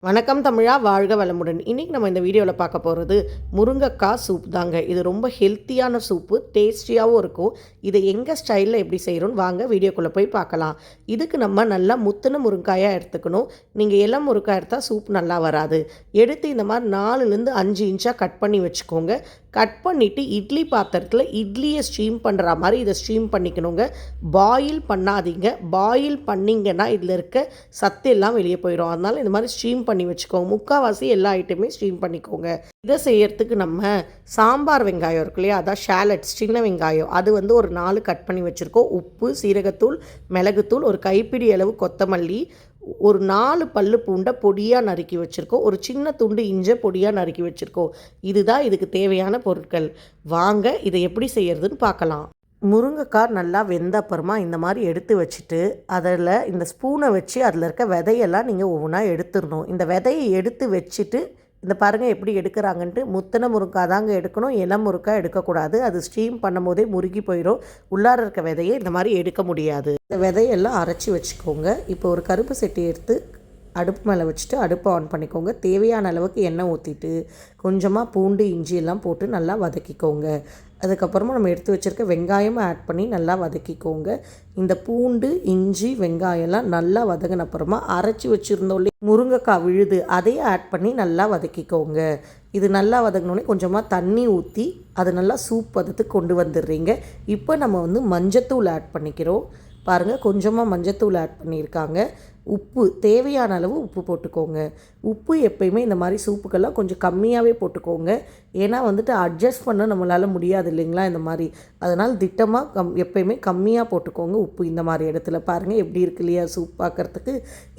வணக்கம் தமிழா, வாழ்க வளமுடன். இன்றைக்கி நம்ம இந்த வீடியோவில் பார்க்க போகிறது முருங்கைக்காய் சூப் தாங்க. இது ரொம்ப ஹெல்த்தியான சூப்பு, டேஸ்டியாகவும் இருக்கும். இதை எங்கள் ஸ்டைலில் எப்படி செய்கிறோன்னு வாங்க வீடியோக்குள்ளே போய் பார்க்கலாம். இதுக்கு நம்ம நல்லா முத்தின முருங்காயாக எடுத்துக்கணும். நீங்கள் இளம் முருங்காய் எடுத்தால் சூப் நல்லா வராது. எடுத்து இந்த மாதிரி 4லேருந்து 5 இன்ச்சாக கட் பண்ணி வச்சுக்கோங்க. கட் பண்ணிவிட்டு இட்லி பாத்திரத்தில் இட்லியை ஸ்டீம் பண்ணுற மாதிரி இதை ஸ்டீம் பண்ணிக்கணுங்க. பாயில் பண்ணாதீங்க. பாயில் பண்ணிங்கன்னா இதில் இருக்க சத்து எல்லாம் வெளியே போயிடும். அதனால் இந்த மாதிரி ஸ்டீம் பண்ணி வச்சுக்கோங்க. முக்கால்வாசி எல்லா ஐட்டமே ஸ்டீம் பண்ணிக்கோங்க. இதை செய்யறதுக்கு நம்ம சாம்பார் வெங்காயம் இருக்கு இல்லையா, அதான் ஷேலட்ஸ், சின்ன வெங்காயம், அது ஒரு 4 கட் பண்ணி வச்சுருக்கோம். உப்பு, சீரகத்தூள், மிளகுத்தூள், ஒரு கைப்பிடி அளவு கொத்தமல்லி, ஒரு 4 பல்லு பூண்டை பொடியாக நறுக்கி வச்சுருக்கோம். ஒரு சின்ன துண்டு இஞ்சை பொடியாக நறுக்கி வச்சுருக்கோம். இதுதான் இதுக்கு தேவையான பொருட்கள். வாங்க இதை எப்படி செய்யறதுன்னு பார்க்கலாம். முருங்கைக்காய் நல்லா வெந்த அப்புறமா இந்த மாதிரி எடுத்து வச்சுட்டு அதில் இந்த ஸ்பூனை வச்சு அதில் இருக்க விதையெல்லாம் நீங்கள் ஒவ்வொன்றா எடுத்துடணும். இந்த விதையை எடுத்து வச்சுட்டு இந்த பாருங்கள் எப்படி எடுக்கிறாங்கன்ட்டு. முத்தின முருங்காய் தாங்க எடுக்கணும், இளம் முருங்காய் எடுக்கக்கூடாது. அது ஸ்டீம் பண்ணும் போதே முருகி போயிடும். உள்ளார இருக்க விதையை இந்த மாதிரி எடுக்க முடியாது. இந்த விதையெல்லாம் அரைச்சி வச்சுக்கோங்க. இப்போ ஒரு கருப்பு சட்டி எடுத்து அடுப்பு மேலே வச்சுட்டு அடுப்பை ஆன் பண்ணிக்கோங்க. தேவையான அளவுக்கு எண்ணெய் ஊற்றிட்டு கொஞ்சமாக பூண்டு, இஞ்சி எல்லாம் போட்டு நல்லா வதக்கிக்கோங்க. அதுக்கப்புறமா நம்ம எடுத்து வச்சுருக்க வெங்காயமும் ஆட் பண்ணி நல்லா வதக்கிக்கோங்க. இந்த பூண்டு, இஞ்சி, வெங்காயம்லாம் நல்லா வதங்கின அப்புறமா அரைச்சி வச்சுருந்தோம் முருங்கைக்காய் விழுது, அதையும் ஆட் பண்ணி நல்லா வதக்கிக்கோங்க. இது நல்லா வதங்கினோடனே கொஞ்சமாக தண்ணி ஊற்றி அது நல்லா சூப் பதத்துக்கு கொண்டு வந்துடுறீங்க. இப்போ நம்ம மஞ்சத்தூள் ஆட் பண்ணிக்கிறோம். பாருங்கள், கொஞ்சமாக மஞ்சத்தூள் ஆட் பண்ணியிருக்காங்க. உப்பு, தேவையான அளவு உப்பு போட்டுக்கோங்க. உப்பு எப்பயுமே இந்த மாதிரி சூப்புக்கெல்லாம் கொஞ்சம் கம்மியாகவே போட்டுக்கோங்க. ஏன்னா அட்ஜஸ்ட் பண்ண நம்மளால் முடியாது இல்லைங்களா இந்த மாதிரி. அதனால் திட்டமாக எப்பயுமே கம்மியாக போட்டுக்கோங்க உப்பு. இந்த மாதிரி இடத்துல பாருங்கள் எப்படி இருக்கு இல்லையா சூப் பார்க்குறதுக்கு.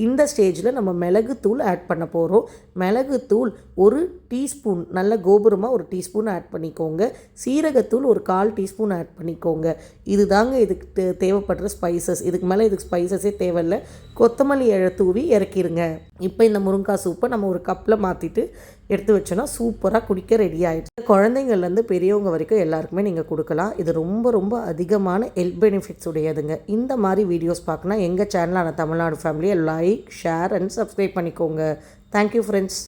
இந்த ஸ்டேஜில் நம்ம மிளகுத்தூள் ஆட் பண்ண போகிறோம். மிளகுத்தூள் ஒரு டீஸ்பூன், நல்ல கோபுரமாக ஒரு டீஸ்பூன் ஆட் பண்ணிக்கோங்க. சீரகத்தூள் ஒரு 1/4 டீஸ்பூன் ஆட் பண்ணிக்கோங்க. இது தாங்க இதுக்கு தேவைப்படுற ஸ்பைசஸ். இதுக்கு மேலே இதுக்கு ஸ்பைசஸே தேவையில்லை. கொத்தமல்லி இலை தூவி இறக்கிடுங்க. இப்போ இந்த முருங்காய் சூப்பை நம்ம ஒரு கப்பில் மாற்றிட்டு எடுத்து வச்சோன்னா சூப்பராக குடிக்க ரெடி ஆகிடுச்சு. குழந்தைங்கள்லேருந்து பெரியவங்க வரைக்கும் எல்லாருக்குமே நீங்கள் கொடுக்கலாம். இது ரொம்ப ரொம்ப அதிகமான ஹெல்த் பெனிஃபிட்ஸ் உடையதுங்க. இந்த மாதிரி வீடியோஸ் பார்க்கணும் எங்கள் சேனலான தமிழ்நாடு ஃபேமிலியை லைக், ஷேர் அண்ட் சப்ஸ்கிரைப் பண்ணிக்கோங்க. Thank you friends.